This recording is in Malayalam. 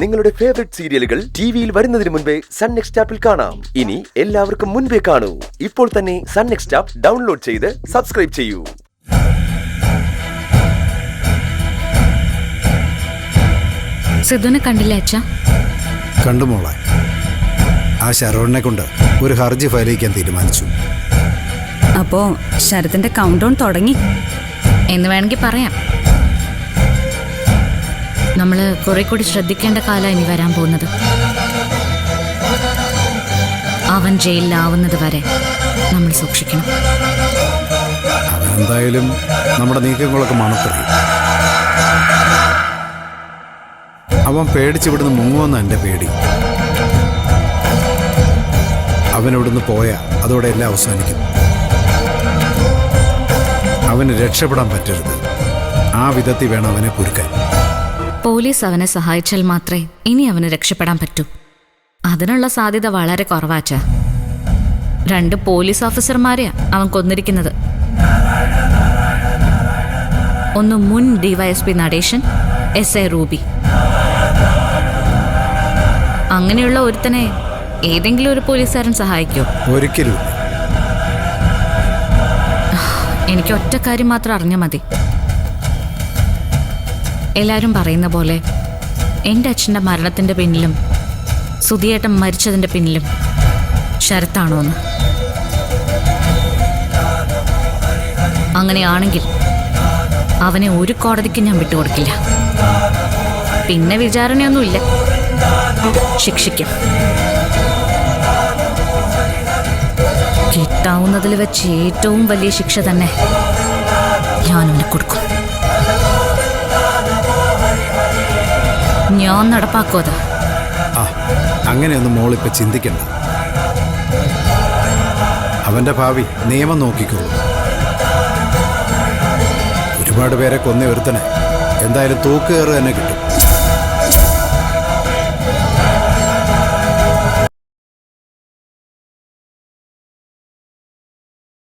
നിങ്ങളുടെ ഫേവറേറ്റ് സീരിയലുകൾ ടിവിയിൽ വരുന്നതിന് മുൻപേ സൺ നെക്സ്റ്റ് ആപ്പിൽ കാണാം. ഇനി എല്ലാവർക്കും മുൻപേ കാണൂ. ഇപ്പോൾ തന്നെ സൺ നെക്സ്റ്റ് ആപ്പ് ഡൗൺലോഡ് ചെയ്ത് സബ്സ്ക്രൈബ് ചെയ്യൂ. സിദ്ധുവിനെ കണ്ടില്ല അച്ഛാ? കണ്ടു മോളെ. ആ ശരവണനെ കൊണ്ട് ഒരു ഹർജി ഫയൽ ചെയ്യാൻ തീരുമാനിച്ചു. അപ്പോ ശരത്തിന്റെ കൗണ്ട് ഡൗൺ തുടങ്ങി എന്ന് വേണമെങ്കിൽ പറയാം. നമ്മള് കുറെ കൂടി ശ്രദ്ധിക്കേണ്ട കാലം ഇനി വരാൻ പോകുന്നത്. അവൻ ജയിലിലാവുന്നത് വരെ നമ്മൾ സൂക്ഷിക്കണം. അവനെന്തായാലും നമ്മുടെ നീക്കങ്ങളൊക്കെ മണത്തറിയും. അവൻ പേടിച്ചിവിടുന്ന് മുങ്ങുമെന്ന എൻ്റെ പേടി. അവനിവിടുന്ന് പോയാൽ അതോടെ എല്ലാം അവസാനിക്കും. അവന് രക്ഷപ്പെടാൻ പറ്റരുത്. ആ വിധത്തിൽ വേണം അവനെ കുരുക്കാൻ. പോലീസ് അവനെ സഹായിച്ചാൽ മാത്രമേ ഇനി അവന് രക്ഷപ്പെടാൻ പറ്റൂ. അതിനുള്ള സാധ്യത വളരെ കുറവാച്ചാ. 2 പോലീസ് ഓഫീസർമാരെയാ അവൻ കൊന്നിരിക്കുന്നത്. ഒന്ന് മുൻ DYSP നടേശൻ, SI റൂബി. അങ്ങനെയുള്ള ഒരുത്തനെ ഏതെങ്കിലും ഒരു പോലീസുകാരൻ സഹായിക്കുമോ? ഒരിക്കലും. എനിക്ക് ഒറ്റ കാര്യം മാത്രം അറിഞ്ഞാൽ മതി. എല്ലാവരും പറയുന്ന പോലെ എൻ്റെ അച്ഛൻ്റെ മരണത്തിൻ്റെ പിന്നിലും സുധിയേട്ടൻ മരിച്ചതിൻ്റെ പിന്നിലും ശരത്താണോ എന്ന്. അങ്ങനെയാണെങ്കിൽ അവനെ ഒരു കോടതിക്ക് ഞാൻ വിട്ടുകൊടുക്കില്ല. പിന്നെ വിചാരണയൊന്നുമില്ല, ശിക്ഷിക്കും. കിട്ടാവുന്നതിൽ വെച്ച് ഏറ്റവും വലിയ ശിക്ഷ തന്നെ ഞാനവന് കൊടുക്കും. ഞാൻ നടപ്പാക്കും അത്. അങ്ങനെയൊന്നും മോളിപ്പോൾ ചിന്തിക്കണ്ട. അവൻ്റെ ഭാവി നിയമം നോക്കിക്കോളൂ. ഒരുപാട് പേരെ കൊന്ന ഒരുത്തനെ എന്തായാലും തൂക്കുകയറ് തന്നെ കിട്ടും.